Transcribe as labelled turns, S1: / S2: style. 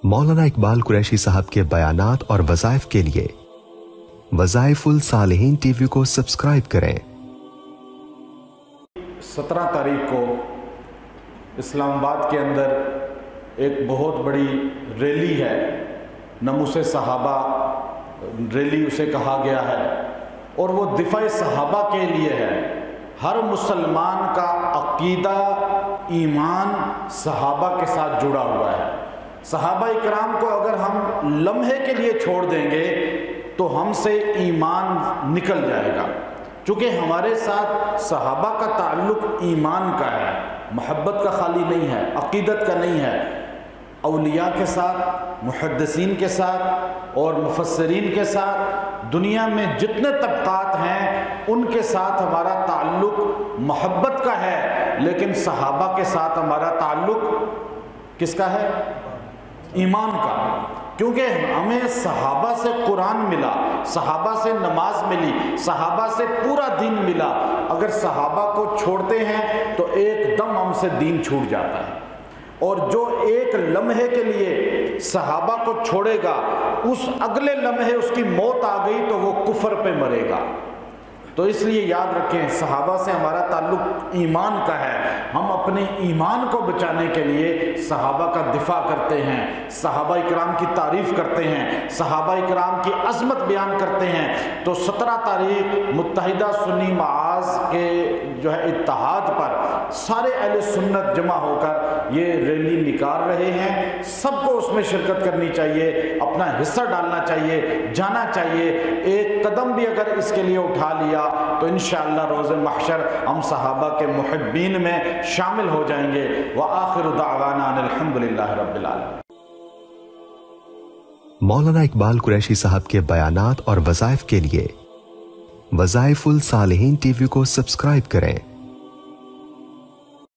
S1: मौलाना इकबाल कुरैशी साहब के बयानात और वज़ाइफ के लिए वज़ाइफुल सालिहीन टीवी को सब्सक्राइब करें।
S2: 17 तारीख को इस्लामाबाद के अंदर एक बहुत बड़ी रैली है, नमूसे सहाबा रैली उसे कहा गया है, और वो दिफाए सहाबा के लिए है। हर मुसलमान का अकीदा ईमान सहाबा के साथ जुड़ा हुआ है। सहाबा इकराम को अगर हम लम्हे के लिए छोड़ देंगे तो हमसे ईमान निकल जाएगा, क्योंकि हमारे साथ सहाबा का ताल्लुक ईमान का है, मोहब्बत का खाली नहीं है, अकीदत का नहीं है। औलिया के साथ, मुहद्दिसीन के साथ और मुफस्सिरीन के साथ, दुनिया में जितने तबकात हैं उनके साथ हमारा ताल्लुक मोहब्बत का है, लेकिन सहाबा के साथ हमारा ताल्लुक किसका है? ईमान का। क्योंकि हमें सहाबा से कुरान मिला, सहाबा से नमाज मिली, सहाबा से पूरा दीन मिला। अगर सहाबा को छोड़ते हैं तो एकदम हमसे दीन छूट जाता है, और जो एक लम्हे के लिए सहाबा को छोड़ेगा उस अगले लम्हे उसकी मौत आ गई तो वो कुफर पे मरेगा। तो इसलिए याद रखें, सहाबा से हमारा ताल्लुक ईमान का है। हम अपने ईमान को बचाने के लिए सहाबा का दिफा करते हैं, सहाबा इकराम की तारीफ़ करते हैं, सहाबा इकराम की अज़मत बयान करते हैं। तो 17 तारीख मुत्तहिदा सुन्नी मआज़ के जो है इत्तेहाद पर सारे अहले सुन्नत जमा होकर ये रैली निकाल रहे हैं। सबको उसमें शिरकत करनी चाहिए, अपना हिस्सा डालना चाहिए, जाना चाहिए। एक कदम भी अगर इसके लिए उठा लिया तो इंशाअल्लाह रोज़े महशर हम सहाबा के मुहिब्बीन में शामिल हो जाएंगे। व आखिरु दावाना अनिल हम्दुलिल्लाहि रब्बिल आलमीन।
S1: मौलाना इकबाल कुरैशी साहब के बयानात और वज़ाइफ के लिए वज़ाइफुल सालिहीन टीवी को सब्सक्राइब करें।